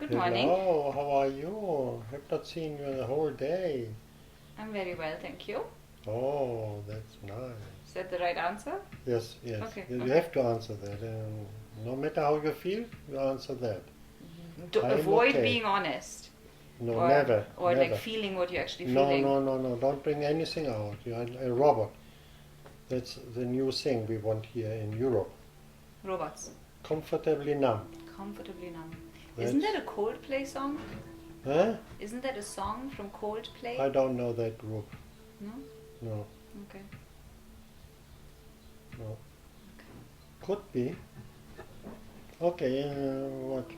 Good morning. Hello, how are you? I've not seen you the whole day. I'm very well, thank you. Oh, that's nice. Is that the right answer? Yes, yes. Okay, You okay. have to answer that. No matter how you feel, you answer that. I'm Avoid okay. being honest. No, or, never. Or never. like feeling what you're actually No, feeling. no. Don't bring anything out. You're a robot. That's the new thing we want here in Europe. Robots. Comfortably numb. Comfortably numb. Isn't that a Coldplay song? Huh? Isn't that a song from Coldplay? I don't know that group. No? No. Okay. No. Okay. Could be. Okay, what?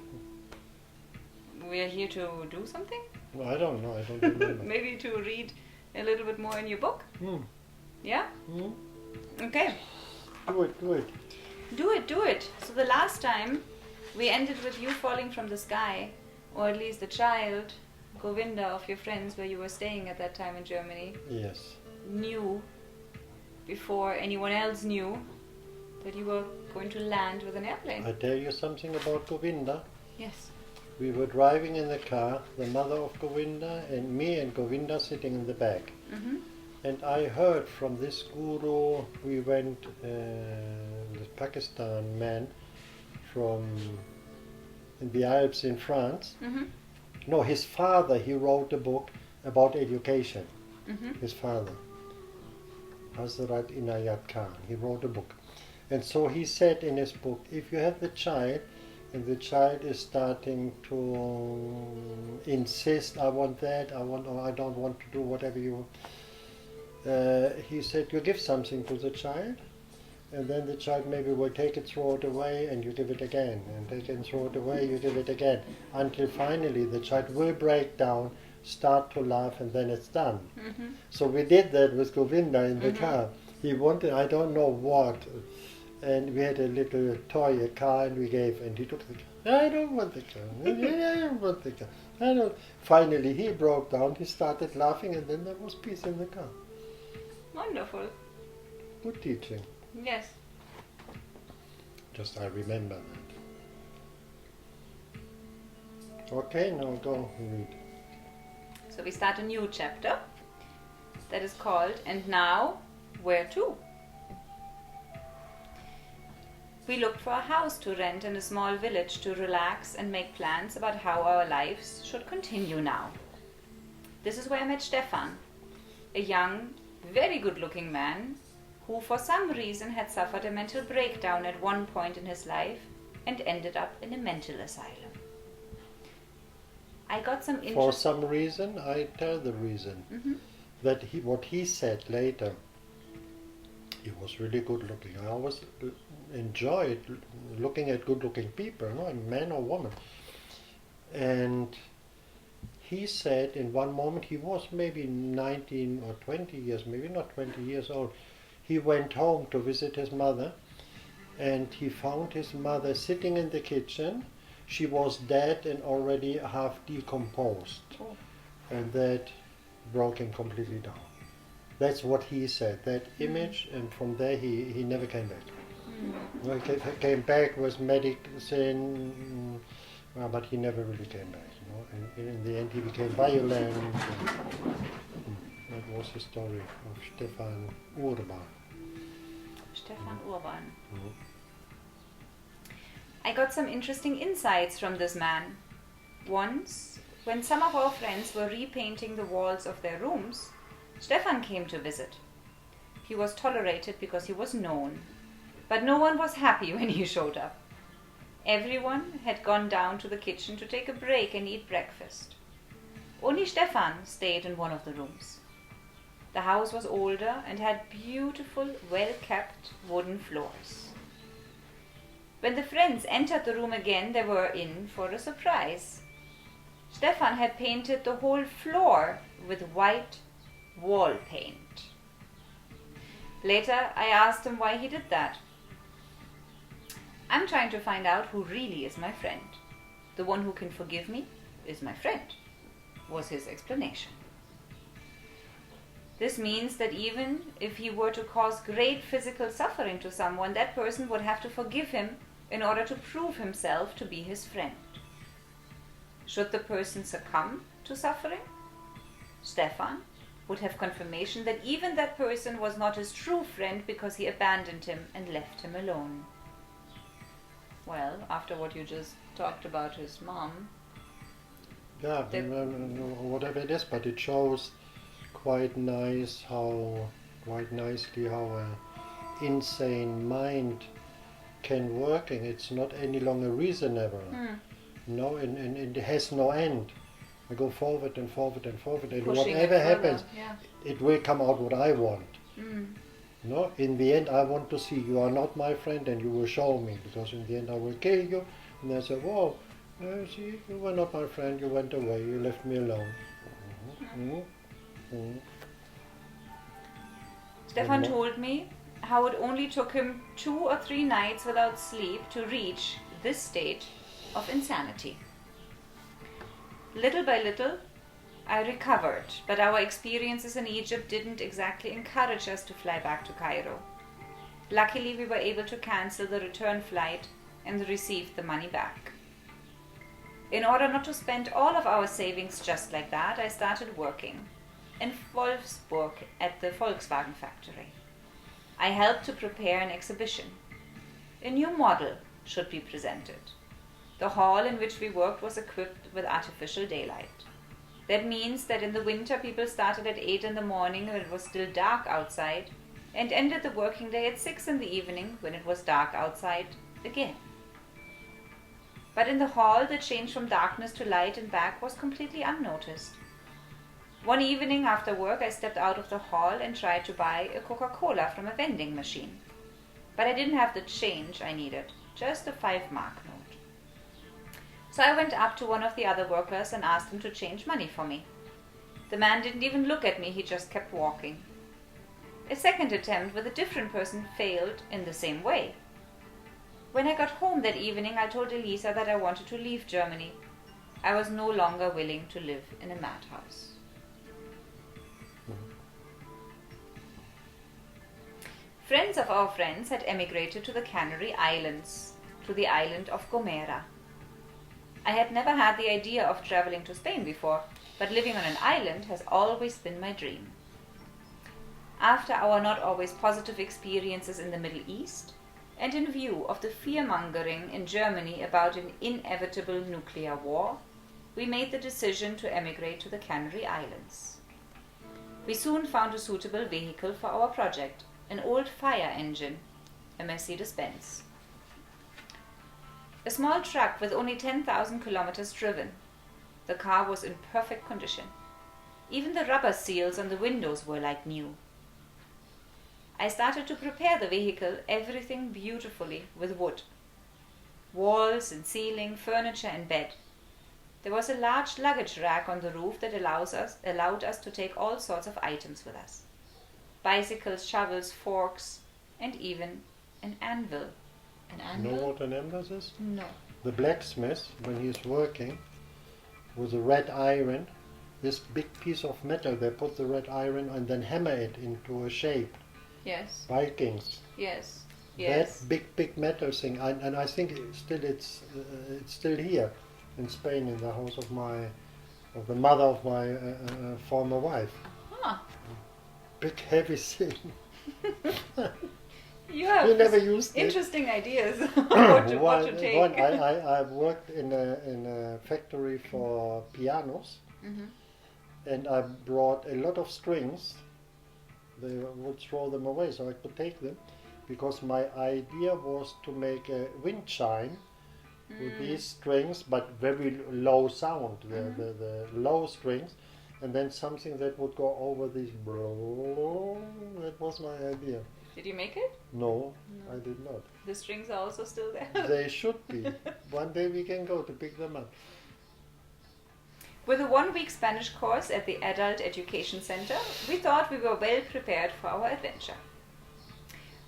We are here to do something? No, I don't know. I don't remember. Maybe to read a little bit more in your book? Yeah? Okay. Do it. Do it. So the last time we ended with you falling from the sky, or at least the child, Govinda, of your friends where you were staying at that time in Germany, Yes. knew before anyone else knew that you were going to land with an airplane. I tell you something about Govinda. Yes. We were driving in the car, the mother of Govinda and me and Govinda sitting in the back. Mm-hmm. And I heard from this guru, we went, the Pakistan man from in the Alps in France. Mm-hmm. No, his father, he wrote a book about education. Mm-hmm. His father, Hazrat Inayat Khan, he wrote a book. And so he said in his book, if you have the child, and the child is starting to insist, I want that, or I don't want to do whatever you... he said, you give something to the child, and then the child maybe will take it, throw it away, and you give it again, and take it and throw it away, you give it again, until finally the child will break down, start to laugh, and then it's done. Mm-hmm. So we did that with Govinda in the car. He wanted, I don't know what, and we had a little toy, a car, and we gave, and he took the car. I don't want the car. I don't want the car. I don't. Finally, he broke down. He started laughing, and then there was peace in the car. Wonderful. Good teaching. Yes. Just I remember that. Okay, now go read. So we start a new chapter that is called And Now, Where To? We looked for a house to rent in a small village to relax and make plans about how our lives should continue now. This is where I met Stefan, a young, very good-looking man who for some reason had suffered a mental breakdown at one point in his life and ended up in a mental asylum. I got some For some reason, I tell the reason. Mm-hmm. That what he said later, he was really good looking. I always enjoyed looking at good looking people, no, man or woman. And he said in one moment, he was maybe 19 or 20 years, maybe not 20 years old. He went home to visit his mother, and he found his mother sitting in the kitchen. She was dead and already half decomposed. Oh. And that broke him completely down. That's what he said, that image, and from there he never came back. Well, he came back with medicine, but he never really came back. You know? And in the end he became violent. That was the story of Stefan Urban. Stefan Urban. I got some interesting insights from this man. Once, when some of our friends were repainting the walls of their rooms, Stefan came to visit. He was tolerated because he was known, but no one was happy when he showed up. Everyone had gone down to the kitchen to take a break and eat breakfast. Only Stefan stayed in one of the rooms. The house was older and had beautiful, well-kept wooden floors. When the friends entered the room again, they were in for a surprise. Stefan had painted the whole floor with white wall paint. Later, I asked him why he did that. I'm trying to find out who really is my friend. The one who can forgive me is my friend, was his explanation. This means that even if he were to cause great physical suffering to someone, that person would have to forgive him in order to prove himself to be his friend. Should the person succumb to suffering, Stefan would have confirmation that even that person was not his true friend because he abandoned him and left him alone. Well, after what you just talked about his mom. Yeah, whatever it is, but it shows quite nicely how an insane mind can work, and it's not any longer reasonable. No, and it has no end. I go forward and forward and forward, and Pushing whatever it further, happens, it will come out what I want. No, in the end, I want to see you are not my friend, and you will show me, because in the end, I will kill you. And I say, whoa, see, you were not my friend. You went away. You left me alone. Stefan told me how it only took him 2 or 3 nights without sleep to reach this state of insanity. Little by little, I recovered, but our experiences in Egypt didn't exactly encourage us to fly back to Cairo. Luckily, we were able to cancel the return flight and received the money back. In order not to spend all of our savings just like that, I started working in Wolfsburg at the Volkswagen factory. I helped to prepare an exhibition. A new model should be presented. The hall in which we worked was equipped with artificial daylight. That means that in the winter people started at 8 in the morning when it was still dark outside and ended the working day at 6 in the evening when it was dark outside again. But in the hall, the change from darkness to light and back was completely unnoticed. One evening after work, I stepped out of the hall and tried to buy a Coca-Cola from a vending machine. But I didn't have the change I needed, just a 5-mark note. So I went up to one of the other workers and asked him to change money for me. The man didn't even look at me, he just kept walking. A second attempt with a different person failed in the same way. When I got home that evening, I told Elisa that I wanted to leave Germany. I was no longer willing to live in a madhouse. Friends of our friends had emigrated to the Canary Islands, to the island of Gomera. I had never had the idea of traveling to Spain before, but living on an island has always been my dream. After our not always positive experiences in the Middle East, and in view of the fear-mongering in Germany about an inevitable nuclear war, we made the decision to emigrate to the Canary Islands. We soon found a suitable vehicle for our project, an old fire engine, a Mercedes-Benz. A small truck with only 10,000 kilometers driven. The car was in perfect condition. Even the rubber seals on the windows were like new. I started to prepare the vehicle, everything beautifully with wood. Walls and ceiling, furniture and bed. There was a large luggage rack on the roof that allowed us to take all sorts of items with us. Bicycles, shovels, forks, and even an anvil. An anvil? You know what an anvil is? No. The blacksmith, when he's working with a red iron, this big piece of metal, they put the red iron and then hammer it into a shape. Yes. Vikings. Yes. That big metal thing, and I think it's still here in Spain, in the house of the mother of my former wife. Huh. Big heavy thing. You have we never used interesting ideas what to take. I've worked in a factory for pianos, and I brought a lot of strings. They would throw them away, so I could take them, because my idea was to make a wind chime with these strings, but very low sound, the low strings, and then something that would go over these. That was my idea. Did you make it? No, I did not. The strings are also still there? They should be. One day we can go to pick them up. With a 1-week Spanish course at the Adult Education Center, we thought we were well prepared for our adventure.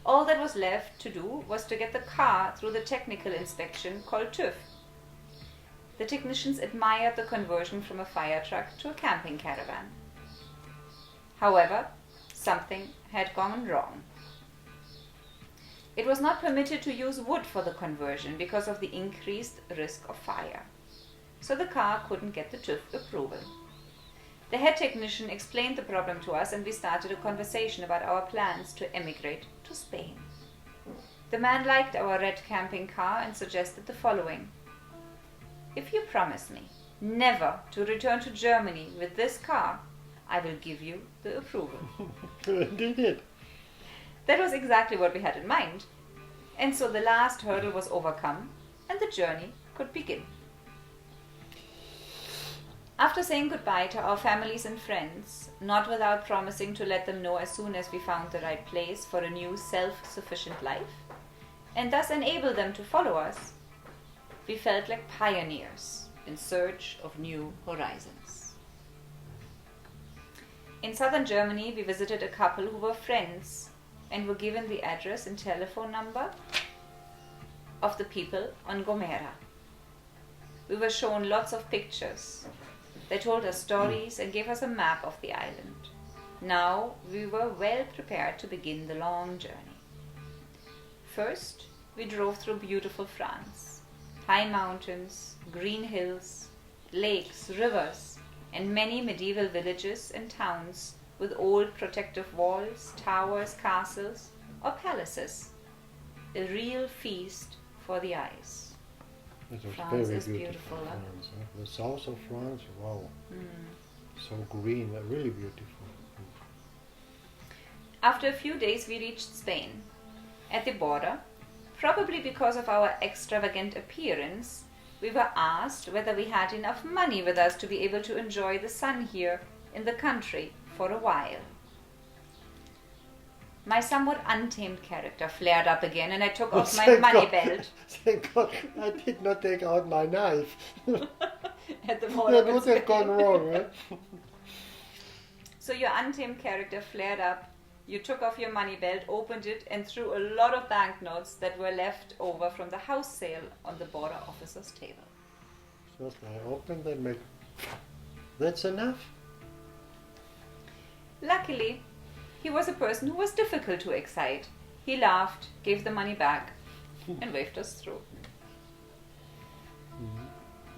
All that was left to do was to get the car through the technical inspection called TÜV. The technicians admired the conversion from a fire truck to a camping caravan. However, something had gone wrong. It was not permitted to use wood for the conversion because of the increased risk of fire. so the car couldn't get the TÜV approval. The head technician explained the problem to us and we started a conversation about our plans to emigrate to Spain. The man liked our red camping car and suggested the following. If you promise me never to return to Germany with this car, I will give you the approval. They did. That was exactly what we had in mind. And so the last hurdle was overcome and the journey could begin. After saying goodbye to our families and friends, not without promising to let them know as soon as we found the right place for a new self-sufficient life, and thus enable them to follow us, we felt like pioneers in search of new horizons. In southern Germany, we visited a couple who were friends and were given the address and telephone number of the people on Gomera. We were shown lots of pictures. They told us stories and gave us a map of the island. Now we were well prepared to begin the long journey. First, we drove through beautiful France. High mountains, green hills, lakes, rivers, and many medieval villages and towns with old protective walls, towers, castles, or palaces. A real feast for the eyes. It was France very is beautiful. France, The south of France, wow. So green, really beautiful. After a few days we reached Spain. At the border, probably because of our extravagant appearance, we were asked whether we had enough money with us to be able to enjoy the sun here in the country for a while. My somewhat untamed character flared up again and I took off my money belt. Thank God I did not take out my knife. At the border. That would have gone wrong, right? So your untamed character flared up, you took off your money belt, opened it and threw a lot of banknotes that were left over from the house sale on the border officer's table. Just I opened them, make... That's enough? Luckily, he was a person who was difficult to excite. He laughed, gave the money back, and waved us through.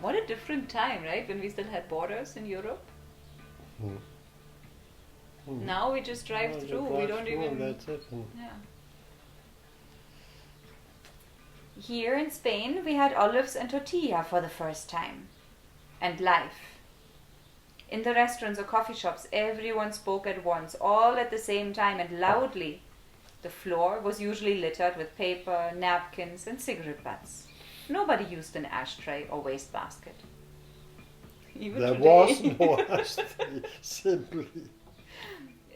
What a different time, right? When we still had borders in Europe. Now we just drive through. We don't even. That's it. Yeah. Here in Spain, we had olives and tortilla for the first time, and life. In the restaurants or coffee shops, everyone spoke at once, all at the same time and loudly. The floor was usually littered with paper, napkins, and cigarette butts. Nobody used an ashtray or wastebasket. Even there today. Was no ashtray, simply.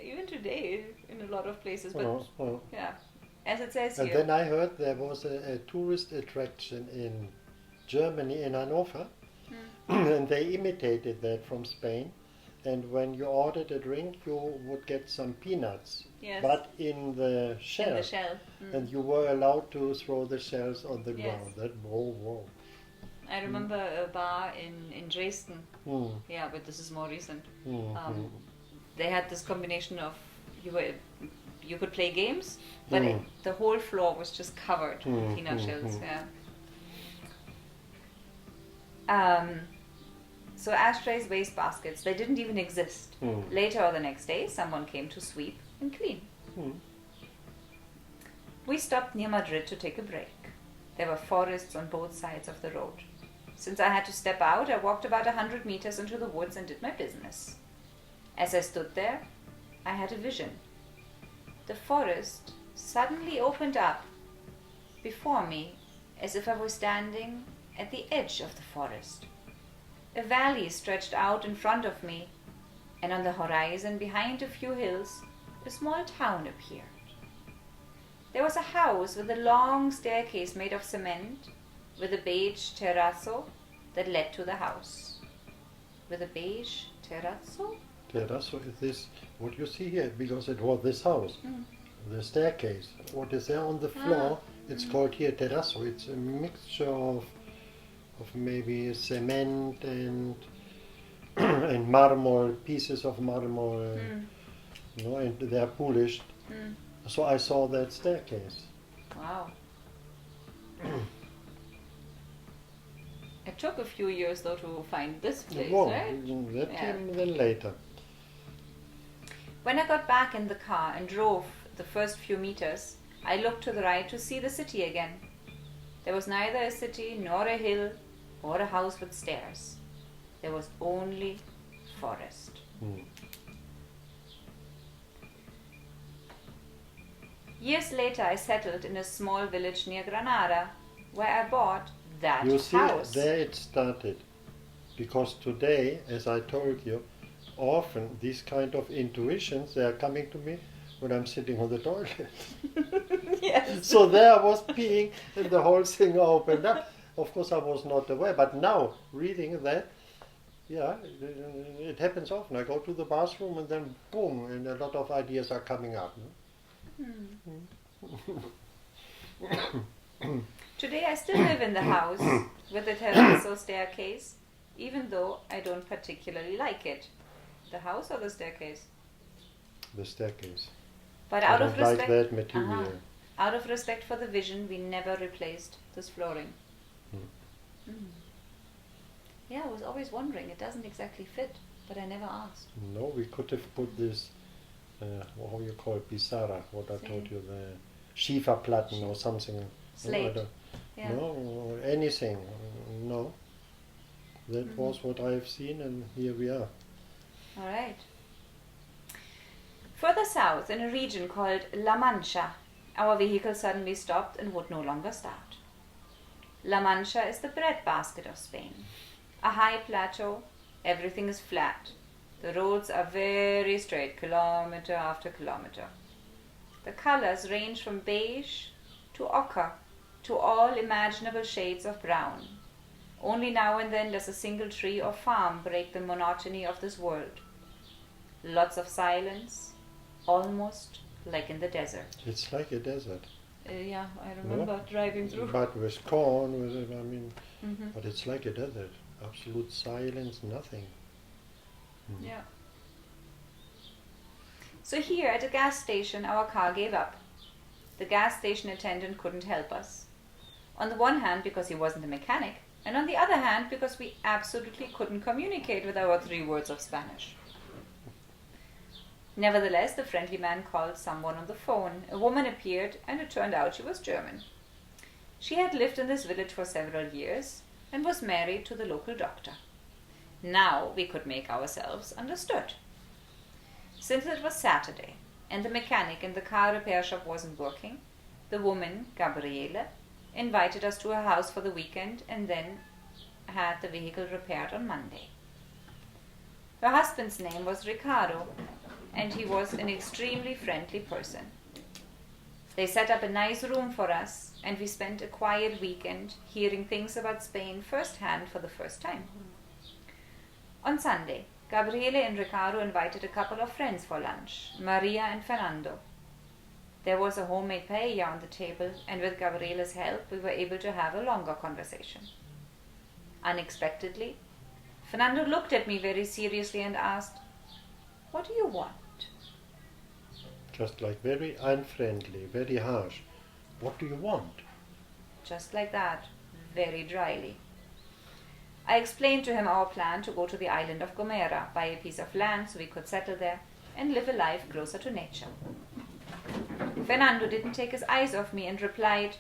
Even today, in a lot of places, but yeah, as it says And here. then I heard there was a tourist attraction in Germany, in Hanover, and they imitated that from Spain. And when you ordered a drink, you would get some peanuts, Yes. but in the shell. In the shell. And you were allowed to throw the shells on the Yes. ground. That whoa. I remember a bar in Dresden. Mm. Yeah, but this is more recent. Mm. They had this combination of you could play games, but the whole floor was just covered with peanut shells. Yeah. So ashtrays, waste baskets, they didn't even exist. Later or the next day, someone came to sweep and clean. We stopped near Madrid to take a break. There were forests on both sides of the road. Since I had to step out, I walked about 100 meters into the woods and did my business. As I stood there, I had a vision. The forest suddenly opened up before me as if I were standing at the edge of the forest. A valley stretched out in front of me, and on the horizon, behind a few hills, a small town appeared. There was a house with a long staircase made of cement, with a beige terrazzo that led to the house. With a beige terrazzo? Terrazzo is this, what you see here, because it was this house. The staircase. What is there on the floor, it's called here terrazzo. It's a mixture of maybe cement and and marble, pieces of marble, and they are polished. So I saw that staircase. Wow. A It took a few years though to find this place, Well, right? that Yeah. came then later. When I got back in the car and drove the first few meters, I looked to the right to see the city again. There was neither a city nor a hill or a house with stairs. There was only forest. Years later, I settled in a small village near Granada, where I bought that You see, house. there it started. Because today, as I told you, often these kind of intuitions, they are coming to me when I'm sitting on the toilet. Yes. So there I was peeing and the whole thing opened up. Of course I was not aware, but now reading that, yeah, it happens often. I go to the bathroom and then boom, and a lot of ideas are coming up. Today I still live in the house with a terrazzo staircase, even though I don't particularly like it. The house or the staircase? The staircase. But I out don't of like respect, that material. out of respect for the vision, we never replaced this flooring. Yeah, I was always wondering. It doesn't exactly fit, but I never asked. No, we could have put this, how you call it, Pissarra, what I told you, the Schieferplatten or something. Slate. No, Yeah. no, anything. No. That was what I have seen, and here we are. All right. Further south, in a region called La Mancha, our vehicle suddenly stopped and would no longer start. La Mancha is the breadbasket of Spain. A high plateau, everything is flat. The roads are very straight, kilometer after kilometer. The colors range from beige to ochre to all imaginable shades of brown. Only now and then does a single tree or farm break the monotony of this world. Lots of silence, almost like in the desert. It's like a desert. Yeah, I remember driving through. But with corn, but it's like a desert. Absolute silence, nothing. Yeah. So here at a gas station, our car gave up. The gas station attendant couldn't help us. On the one hand, because he wasn't a mechanic, and on the other hand, because we absolutely couldn't communicate with our 3 words of Spanish. Nevertheless, the friendly man called someone on the phone. A woman appeared, and it turned out she was German. She had lived in this village for several years and was married to the local doctor. Now we could make ourselves understood. Since it was Saturday and the mechanic in the car repair shop wasn't working, the woman, Gabriele, invited us to her house for the weekend and then had the vehicle repaired on Monday. Her husband's name was Ricardo, and he was an extremely friendly person. They set up a nice room for us, and we spent a quiet weekend hearing things about Spain firsthand for the first time. On Sunday, Gabriele and Ricardo invited a couple of friends for lunch, Maria and Fernando. There was a homemade paella on the table, and with Gabriele's help, we were able to have a longer conversation. Unexpectedly, Fernando looked at me very seriously and asked, "What do you want?" Just like very unfriendly, very harsh. What do you want? Just like that, very dryly. I explained to him our plan to go to the island of Gomera, buy a piece of land so we could settle there and live a life closer to nature. Fernando didn't take his eyes off me and replied,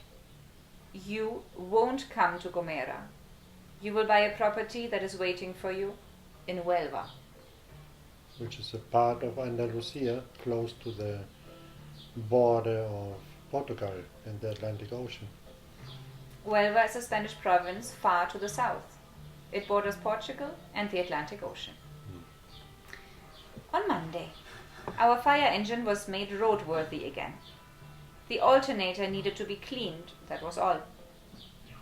"You won't come to Gomera. You will buy a property that is waiting for you in Huelva." Which is a part of Andalusia close to the border of Portugal and the Atlantic Ocean. Huelva is a Spanish province far to the south. It borders Portugal and the Atlantic Ocean. On Monday, our fire engine was made roadworthy again. The alternator needed to be cleaned, that was all.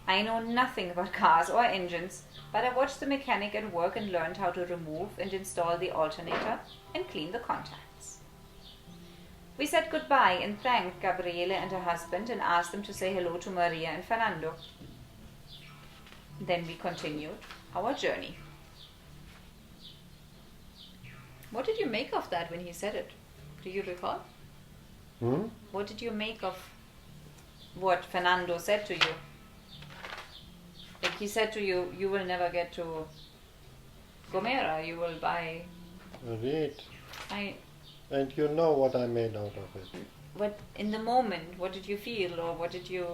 I know nothing about cars or engines, but I watched the mechanic at work and learned how to remove and install the alternator and clean the contacts. We said goodbye and thanked Gabriele and her husband and asked them to say hello to Maria and Fernando. Then we continued our journey. What did you make of that when he said it? Do you recall? What did you make of what Fernando said to you? Like he said to you, you will never get to Gomera, you will buy... Read. I... And you know what I made out of it. What, in the moment, what did you feel, or what did you...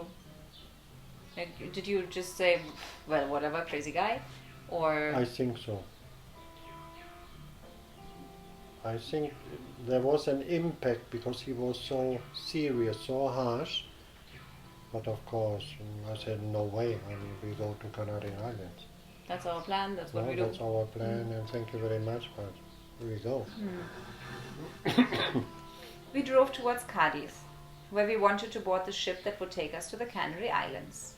Like, did you just say, well, whatever, crazy guy? Or... I think so. I think there was an impact because he was so serious, so harsh. But of course, I said, no way, I mean, we go to Canary Islands. That's our plan, that's what No, we do. that's our plan, and thank you very much, but here we go. We drove towards Cadiz, where we wanted to board the ship that would take us to the Canary Islands.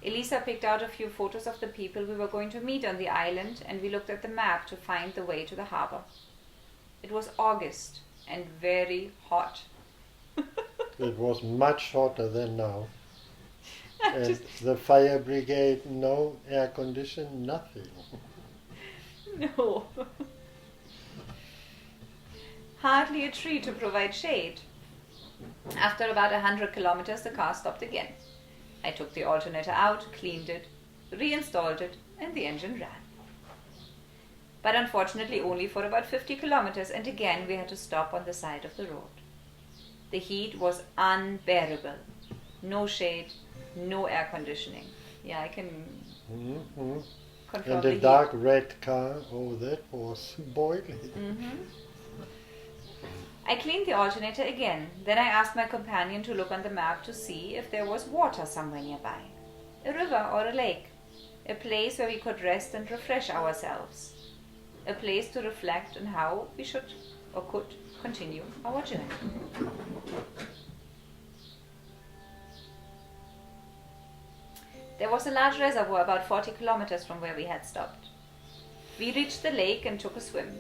Elisa picked out a few photos of the people we were going to meet on the island, and we looked at the map to find the way to the harbor. It was August and very hot. It was much hotter than now. And the fire brigade, no air condition, nothing. No. Hardly a tree to provide shade. After about 100 kilometers, the car stopped again. I took the alternator out, cleaned it, reinstalled it, and the engine ran. But unfortunately only for about 50 kilometers, and again we had to stop on the side of the road. The heat was unbearable. No shade, no air conditioning. Yeah, I can confirm And the the heat. dark red car, oh, that was boiling. I cleaned the alternator again. Then I asked my companion to look on the map to see if there was water somewhere nearby. A river or a lake. A place where we could rest and refresh ourselves. A place to reflect on how we should or could continue our journey. There was a large reservoir about 40 kilometers from where we had stopped. We reached the lake and took a swim.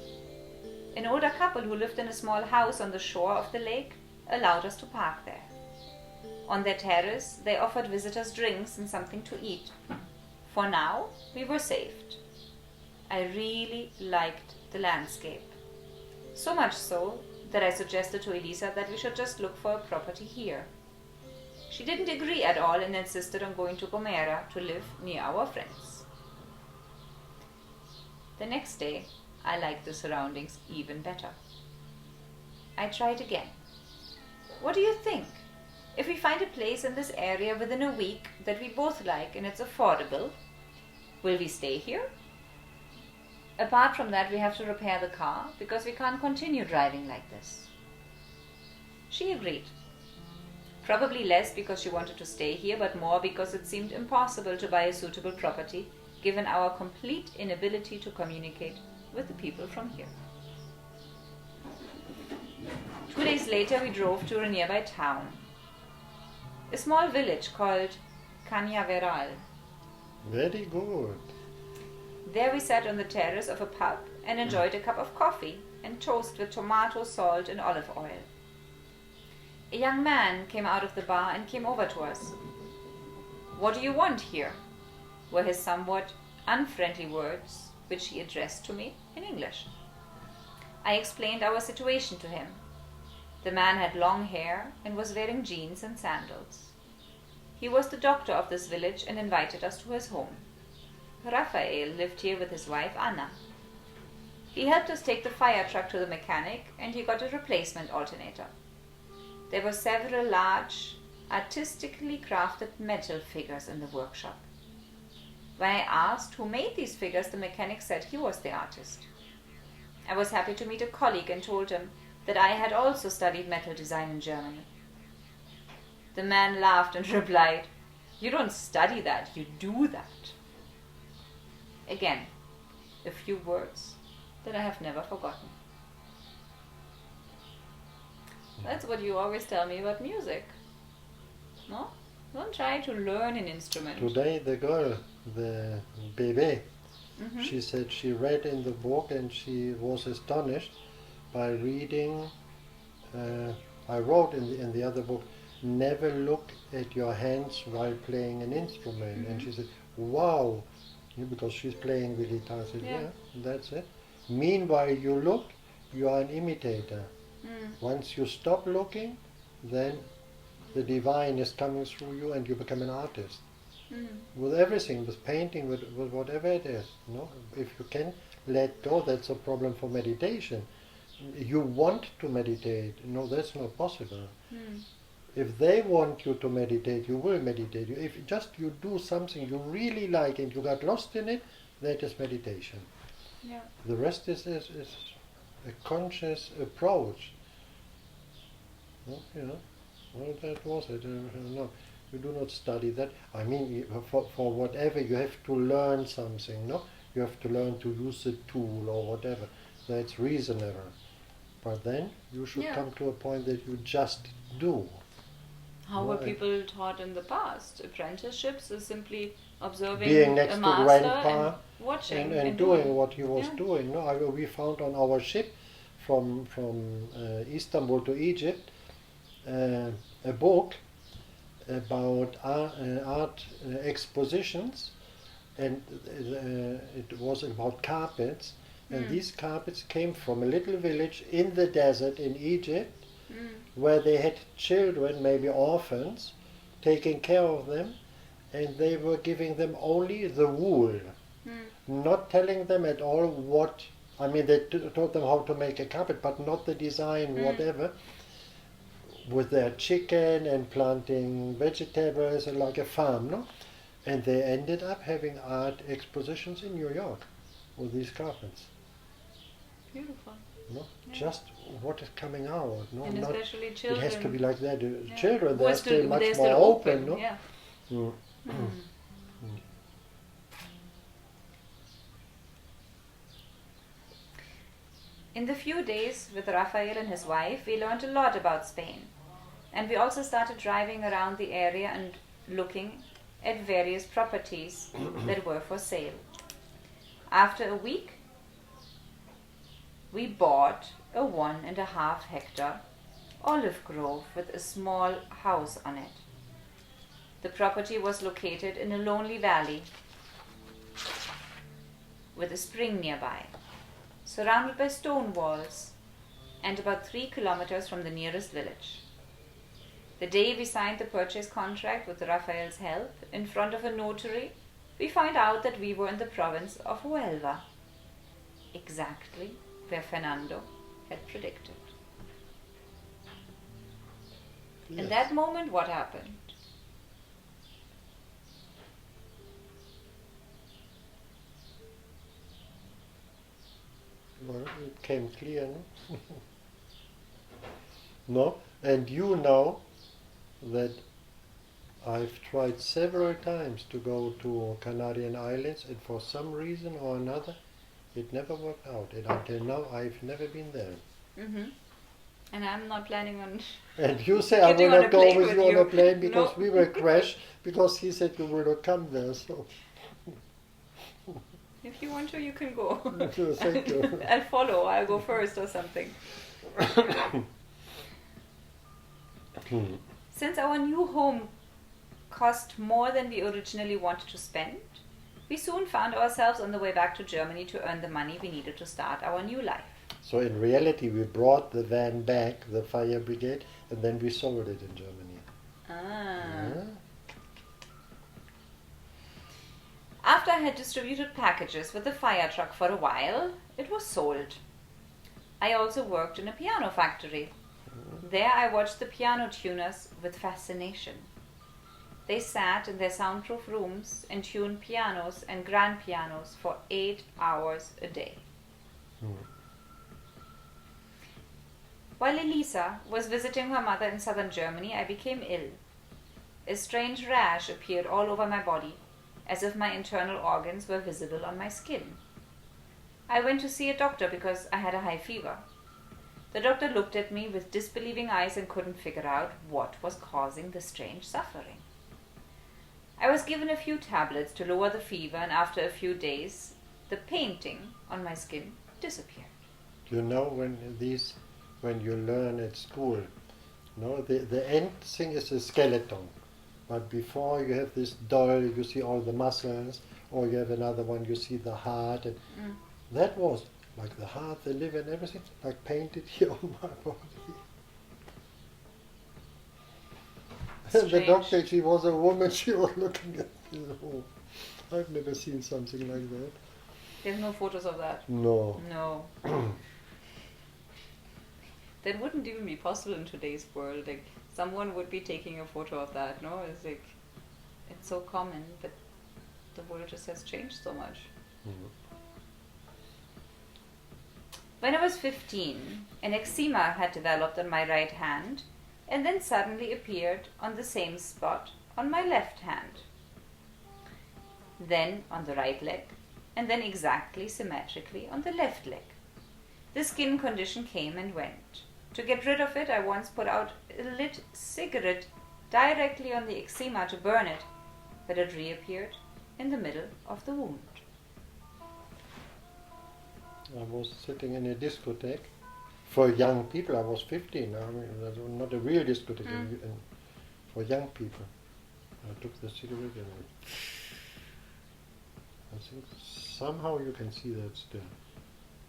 An older couple who lived in a small house on the shore of the lake allowed us to park there. On their terrace, they offered visitors drinks and something to eat. For now, we were saved. I really liked the landscape. So much so that I suggested to Elisa that we should just look for a property here. She didn't agree at all and insisted on going to Gomera to live near our friends. The next day, I liked the surroundings even better. I tried again. What do you think? If we find a place in this area within a week that we both like and it's affordable, will we stay here? Apart from that, we have to repair the car because we can't continue driving like this. She agreed. Probably less because she wanted to stay here, but more because it seemed impossible to buy a suitable property given our complete inability to communicate with the people from here. 2 days later, we drove to a nearby town, a small village called Cañaveral. Very good. There we sat on the terrace of a pub and enjoyed a cup of coffee and toast with tomato, salt and olive oil. A young man came out of the bar and came over to us. "What do you want here?" were his somewhat unfriendly words, which he addressed to me in English. I explained our situation to him. The man had long hair and was wearing jeans and sandals. He was the doctor of this village and invited us to his home. Raphael lived here with his wife Anna. He helped us take the fire truck to the mechanic and he got a replacement alternator. There were several large, artistically crafted metal figures in the workshop. When I asked who made these figures, the mechanic said he was the artist. I was happy to meet a colleague and told him that I had also studied metal design in Germany. The man laughed and replied, "You don't study that, you do that." Again, a few words that I have never forgotten. That's what you always tell me about music. No? Don't try to learn an instrument. Today the girl, the bébé, she said she read in the book and she was astonished by reading, I wrote in the other book, never look at your hands while playing an instrument. And she said, wow, because she's playing the guitar. I said, yeah, that's it. Meanwhile you look, you are an imitator. Once you stop looking, then the divine is coming through you and you become an artist. with everything, with painting, with whatever it is. No, if you can let go, that's a problem for meditation. You want to meditate. No, that's not possible. If they want you to meditate, you will meditate. If just you do something you really like and you got lost in it, that is meditation. Yeah. The rest is a conscious approach. No, well, that was it. No, you do not study that. I mean, for whatever, you have to learn something. No, you have to learn to use a tool or whatever. That's reasonable. But then you should come to a point that you just do. How were people taught in the past? Apprenticeships is simply observing being next a to master grandpa and watching and doing what he was doing. No, we found on our ship from Istanbul to Egypt a book about art expositions, and it was about carpets. And these carpets came from a little village in the desert in Egypt, where they had children, maybe orphans, taking care of them, and they were giving them only the wool, not telling them at all what, I mean, they taught them how to make a carpet, but not the design, whatever, with their chicken and planting vegetables and like a farm, no? And they ended up having art expositions in New York with these carpets. Beautiful. No, just what is coming out. No, and not, especially children. it has to be like that. Children, they're still much they're more still open. No? Yeah. In the few days with Raphael and his wife, we learned a lot about Spain. And we also started driving around the area and looking at various properties that were for sale. After a week, we bought a 1.5 hectare olive grove with a small house on it. The property was located in a lonely valley with a spring nearby, surrounded by stone walls, and about 3 kilometers from the nearest village. The day we signed the purchase contract with Raphael's help in front of a notary, we found out that we were in the province of Huelva, exactly where Fernando had predicted. Yes. In that moment, what happened? Well, it came clear, no? No? And you know that I've tried several times to go to Canarian Islands, and for some reason or another, it never worked out. And until now, I've never been there. And I'm not planning on... And you say I will not go with you on a plane because No. we will crash, because he said you will not come there. So If you want to, you can go. thank you. I'll follow. I'll go first or something. Since our new home cost more than we originally wanted to spend, we soon found ourselves on the way back to Germany to earn the money we needed to start our new life. So in reality, we brought the van back, the fire brigade, and then we sold it in Germany. Yeah. After I had distributed packages with the fire truck for a while, it was sold. I also worked in a piano factory. There I watched the piano tuners with fascination. They sat in their soundproof rooms and tuned pianos and grand pianos for 8 hours a day. While Elisa was visiting her mother in southern Germany, I became ill. A strange rash appeared all over my body, as if my internal organs were visible on my skin. I went to see a doctor because I had a high fever. The doctor looked at me with disbelieving eyes and couldn't figure out what was causing the strange suffering. I was given a few tablets to lower the fever, and after a few days, the painting on my skin disappeared. You know, when you learn at school, no, the end thing is a skeleton. But before you have this doll, you see all the muscles, or you have another one, you see the heart. And that was like the heart, the liver and everything, like painted here on my body. The strange. doctor, she was a woman, she was looking at me. Oh, I've never seen something like that. There's no photos of that. No. No. That wouldn't even be possible in today's world. Like, someone would be taking a photo of that, no? It's like, it's so common, but the world just has changed so much. Mhm. When I was 15, an eczema had developed on my right hand and then suddenly appeared on the same spot on my left hand. Then on the right leg, and then exactly symmetrically on the left leg. The skin condition came and went. To get rid of it, I once put out a lit cigarette directly on the eczema to burn it, but it reappeared in the middle of the wound. I was sitting in a discotheque for young people. I was 15. I mean, that's not a real discotheque. And for young people. I took the cigarette and I think somehow you can see that still.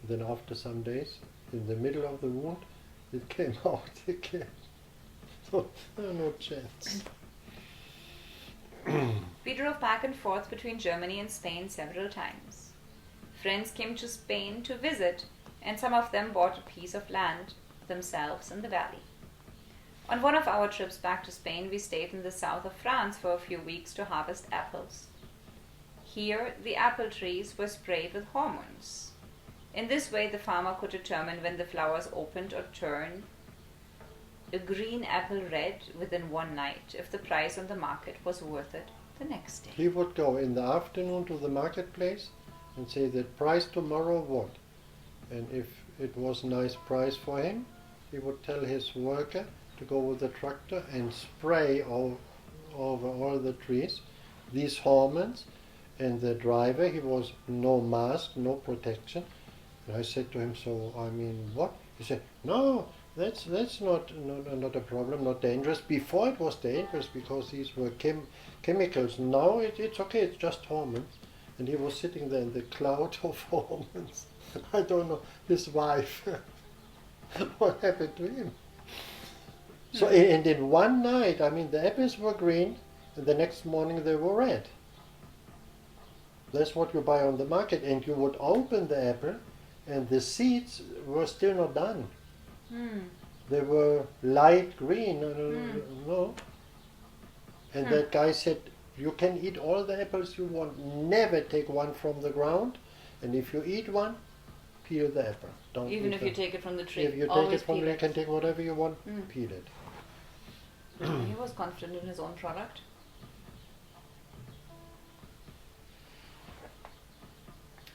Then after some days, in the middle of the wound, it came out again. So no chance. We drove back and forth between Germany and Spain several times. Friends came to Spain to visit, and some of them bought a piece of land themselves in the valley. On one of our trips back to Spain, we stayed in the south of France for a few weeks to harvest apples. Here, the apple trees were sprayed with hormones. In this way, the farmer could determine when the flowers opened or turned a green apple red within one night, if the price on the market was worth it the next day. He would go in the afternoon to the marketplace and say the price tomorrow what? And if it was nice price for him, he would tell his worker to go with the tractor and spray over all the trees these hormones. And the driver, he was no mask, no protection. And I said to him, so I mean what? He said, no, that's not a problem, not dangerous. Before it was dangerous because these were chemicals. Now it's okay, it's just hormones. And he was sitting there in the cloud of hormones. I don't know, his wife, what happened to him? So, and in one night, I mean, the apples were green, and the next morning they were red. That's what you buy on the market, and you would open the apple, and the seeds were still not done. They were light green, no. And that guy said, you can eat all the apples you want, never take one from the ground, and if you eat one, peel the apple. Don't Even eat if them. you take it from the tree, If you take always it from peel you it. can take whatever you want, peel it. He was confident in his own product.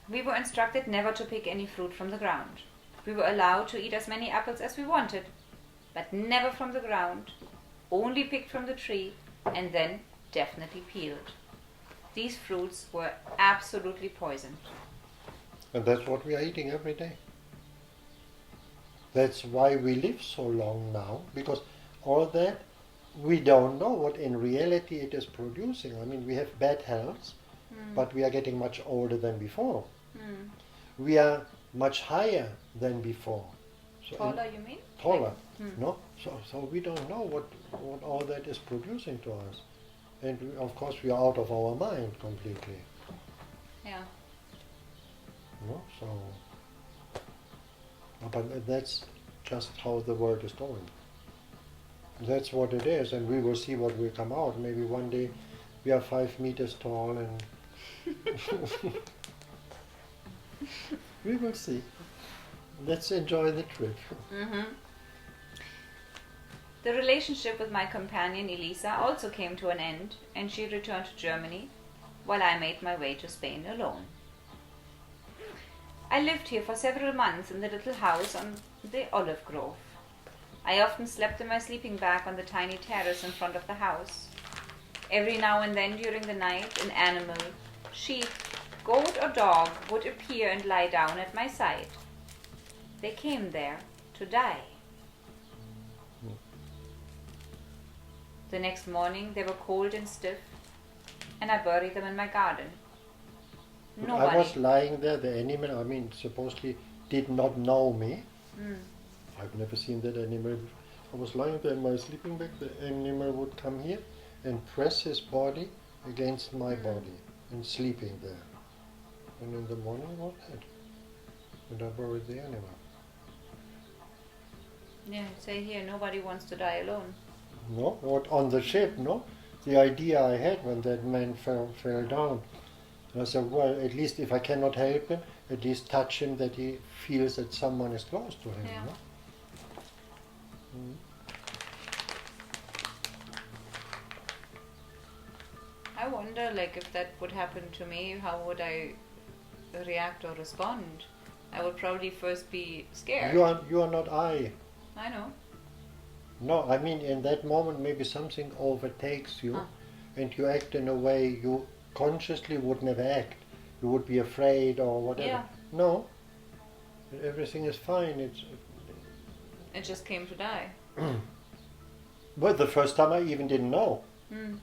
We were instructed never to pick any fruit from the ground. We were allowed to eat as many apples as we wanted, but never from the ground, only picked from the tree, and then definitely peeled. These fruits were absolutely poisoned. And that's what we are eating every day. That's why we live so long now, because all that, we don't know what in reality it is producing. I mean, we have bad health, but we are getting much older than before. We are much higher than before. So Taller, you mean? taller, no? So we don't know what all that is producing to us. And of course we are out of our mind completely. Yeah. No? So, but that's just how the world is going. That's what it is, and we will see what will come out. Maybe one day we are 5 meters tall and we will see. Let's enjoy the trip. The relationship with my companion Elisa also came to an end, and she returned to Germany while I made my way to Spain alone. I lived here for several months in the little house on the olive grove. I often slept in my sleeping bag on the tiny terrace in front of the house. Every now and then during the night, an animal, sheep, goat or dog would appear and lie down at my side. They came there to die. The next morning they were cold and stiff, and I buried them in my garden. Nobody. I was lying there, the animal, I mean, supposedly did not know me. I've never seen that animal. I was lying there in my sleeping bag, the animal would come here and press his body against my body and sleeping there. And in the morning it was dead. And I buried the animal. Yeah, say here, nobody wants to die alone. No, not on the ship, no? The idea I had when that man fell down. I said, well, at least if I cannot help him, at least touch him that he feels that someone is close to him. Yeah. No? Mm. I wonder, like, if that would happen to me, how would I react or respond? I would probably first be scared. You are not I. I know. No, I mean in that moment maybe something overtakes you and you act in a way you consciously would never act. You would be afraid or whatever. Yeah. No. Everything is fine. It just came to die. But the first time I even didn't know. Mm.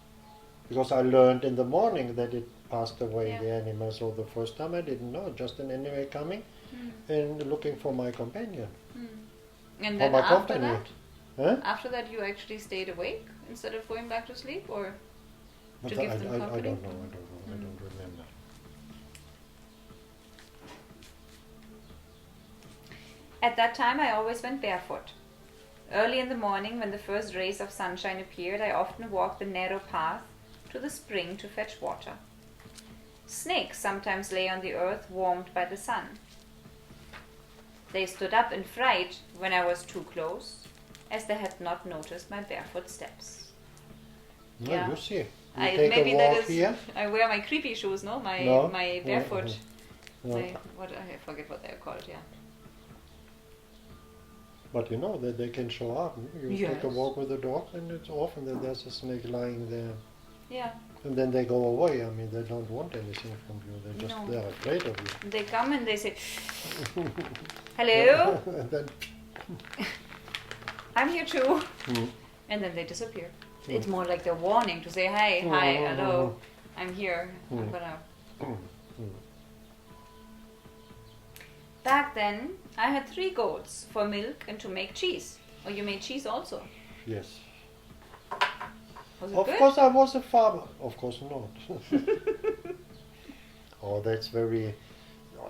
Because I learned in the morning that it passed away, Yeah. the animal. So the first time I didn't know, just an animal coming and looking for my companion. Mm. And For then my after company. that? Huh? After that you actually stayed awake instead of going back to sleep, or But to give them I company? don't know. I don't remember. At that time I always went barefoot. Early in the morning, when the first rays of sunshine appeared, I often walked the narrow path to the spring to fetch water. Snakes sometimes lay on the earth, warmed by the sun. They stood up in fright when I was too close, as they had not noticed my barefoot steps. No, Yeah. you see. You Maybe take a that walk is. here. I wear my creepy shoes, no? My No. barefoot. No. I forget what they're called. Yeah. But you know that they can show up. You take a Yes. walk with the dog and it's off and then there's a snake lying there. Yeah. And then they go away. I mean, they don't want anything from you. No. They're afraid of you. They come and they say, "Hello, And then, I'm here too," mm, and then they disappear. It's more like they're warning to say, "Hi, hi, hello, I'm here. I'm gonna." Back then, I had 3 goats for milk and to make cheese. Oh, you made cheese also? yes. Was it Of good? course I was a farmer. Of course not. Oh, that's very...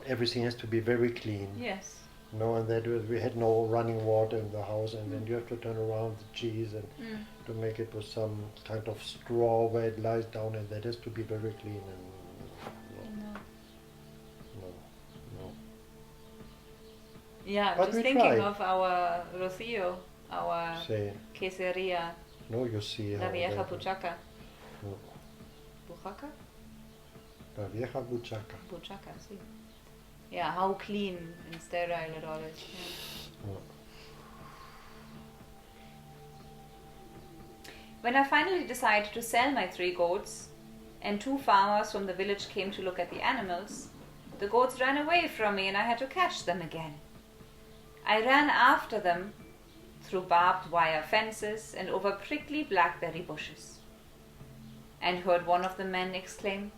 Everything has to be very clean. Yes. No, and that we had no running water in the house, and then you have to turn around the cheese and to make it with some kind of straw where it lies down, and that has to be very clean. And no. Yeah, But just we thinking tried. of our Rocío, our Say, quesería, no, you see La how Vieja that- Buchaca. No, Buchaca? La Vieja Buchaca. Buchaca, sí. Yeah, how clean and sterile it all is. Yeah. No. When I finally decided to sell my 3 goats, and 2 farmers from the village came to look at the animals, the goats ran away from me and I had to catch them again. I ran after them through barbed wire fences and over prickly blackberry bushes, and heard one of the men exclaim,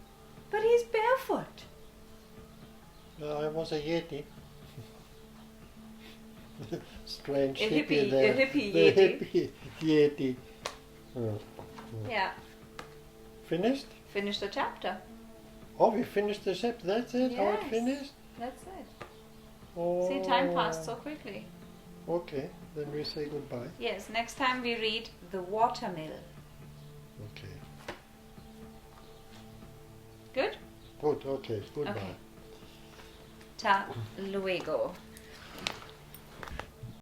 "But he's barefoot!" I was a Yeti. Strange A hippie hippie- there. a hippie The Yeti. hippie Yeti. Oh. Yeah, Finished? finish the chapter. Oh, we finished the chapter. That's it? How it Yes. finished? That's it. Oh. See, time passed so quickly. Okay, then we say goodbye. Yes, next time we read The Watermill. Okay. Good? Good, okay, goodbye. Okay. Ta luego.